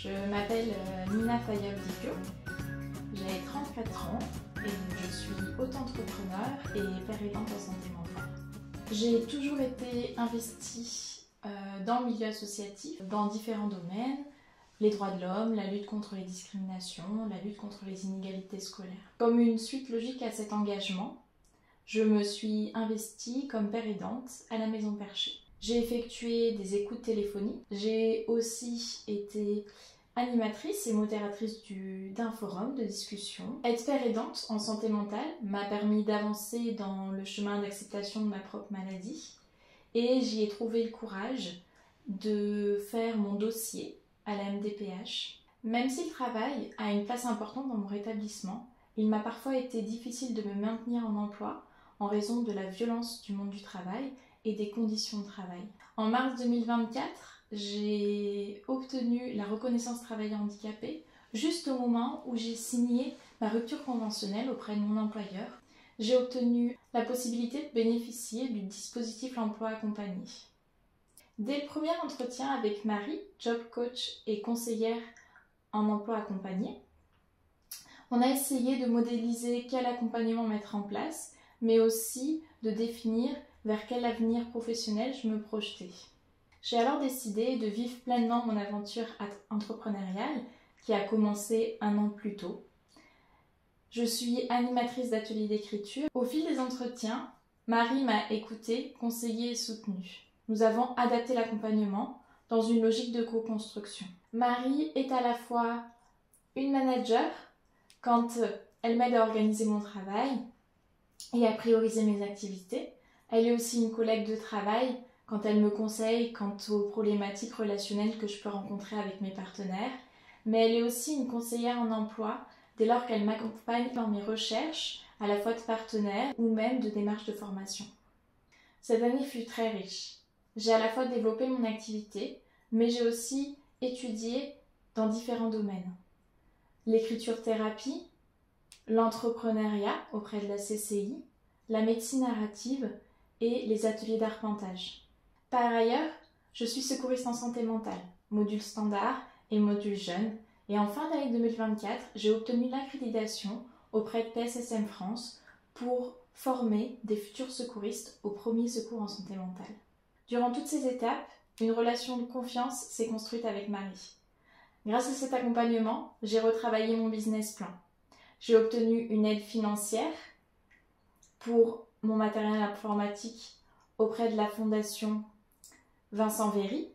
Je m'appelle Nina Fayol-Dipio, j'ai 34 ans et je suis auto-entrepreneur et père aidante en santé mentale. J'ai toujours été investie dans le milieu associatif, dans différents domaines, les droits de l'homme, la lutte contre les discriminations, la lutte contre les inégalités scolaires. Comme une suite logique à cet engagement, je me suis investie comme père aidante à la Maison Perchée. J'ai effectué des écoutes téléphoniques. J'ai aussi été animatrice et modératrice d'un forum de discussion. Être père aidante en santé mentale m'a permis d'avancer dans le chemin d'acceptation de ma propre maladie et j'y ai trouvé le courage de faire mon dossier à la MDPH. Même si le travail a une place importante dans mon rétablissement, il m'a parfois été difficile de me maintenir en emploi en raison de la violence du monde du travail et des conditions de travail. En mars 2024, j'ai obtenu la reconnaissance travailleur handicapé juste au moment où j'ai signé ma rupture conventionnelle auprès de mon employeur. J'ai obtenu la possibilité de bénéficier du dispositif emploi accompagné. Dès le premier entretien avec Marie, job coach et conseillère en emploi accompagné, on a essayé de modéliser quel accompagnement mettre en place, mais aussi de définir vers quel avenir professionnel je me projetais. J'ai alors décidé de vivre pleinement mon aventure entrepreneuriale qui a commencé 1 an plus tôt. Je suis animatrice d'ateliers d'écriture. Au fil des entretiens, Marie m'a écoutée, conseillée et soutenue. Nous avons adapté l'accompagnement dans une logique de co-construction. Marie est à la fois une manager quand elle m'aide à organiser mon travail et à prioriser mes activités. Elle est aussi une collègue de travail quand elle me conseille quant aux problématiques relationnelles que je peux rencontrer avec mes partenaires. Mais elle est aussi une conseillère en emploi dès lors qu'elle m'accompagne dans mes recherches, à la fois de partenaires ou même de démarches de formation. Cette année fut très riche. J'ai à la fois développé mon activité, mais j'ai aussi étudié dans différents domaines. L'écriture-thérapie, l'entrepreneuriat auprès de la CCI, la médecine narrative et les ateliers d'arpentage. Par ailleurs, je suis secouriste en santé mentale, module standard et module jeune, et en fin d'année 2024, j'ai obtenu l'accréditation auprès de PSSM France pour former des futurs secouristes au premier secours en santé mentale. Durant toutes ces étapes, une relation de confiance s'est construite avec Marie. Grâce à cet accompagnement, j'ai retravaillé mon business plan. J'ai obtenu une aide financière pour mon matériel informatique auprès de la fondation Vincent Véry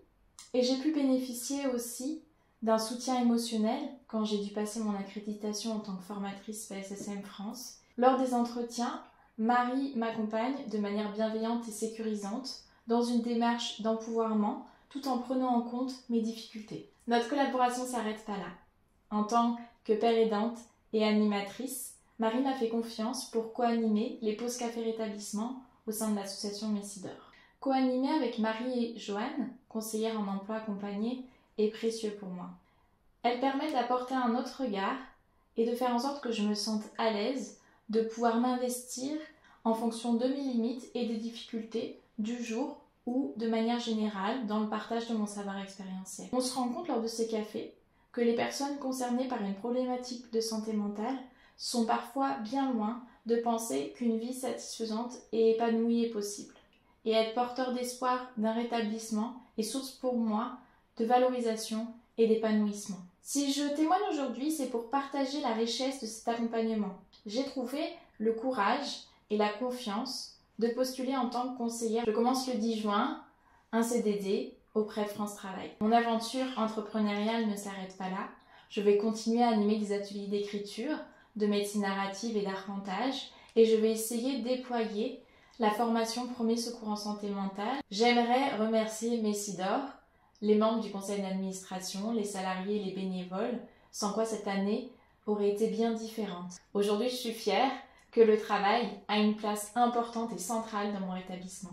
et j'ai pu bénéficier aussi d'un soutien émotionnel quand j'ai dû passer mon accréditation en tant que formatrice PSSM France. Lors des entretiens, Marie m'accompagne de manière bienveillante et sécurisante dans une démarche d'empouvoirment tout en prenant en compte mes difficultés. Notre collaboration ne s'arrête pas là. En tant que père aidante et animatrice, Marie m'a fait confiance pour co-animer les pauses café rétablissement au sein de l'association Messidor. Co-animer avec Marie et Joanne, conseillères en emploi accompagné, est précieux pour moi. Elle permet d'apporter un autre regard et de faire en sorte que je me sente à l'aise de pouvoir m'investir en fonction de mes limites et des difficultés du jour ou de manière générale dans le partage de mon savoir expérientiel. On se rend compte lors de ces cafés que les personnes concernées par une problématique de santé mentale sont parfois bien loin de penser qu'une vie satisfaisante et épanouie est possible. Et être porteur d'espoir d'un rétablissement est source pour moi de valorisation et d'épanouissement. Si je témoigne aujourd'hui, c'est pour partager la richesse de cet accompagnement. J'ai trouvé le courage et la confiance de postuler en tant que conseillère. Je commence le 10 juin, un CDD auprès de France Travail. Mon aventure entrepreneuriale ne s'arrête pas là. Je vais continuer à animer des ateliers d'écriture, de médecine narrative et d'arpentage et je vais essayer de déployer la formation Premier secours en santé mentale. J'aimerais remercier Messidor, les membres du conseil d'administration, les salariés et les bénévoles, sans quoi cette année aurait été bien différente. Aujourd'hui, je suis fière que le travail a une place importante et centrale dans mon rétablissement.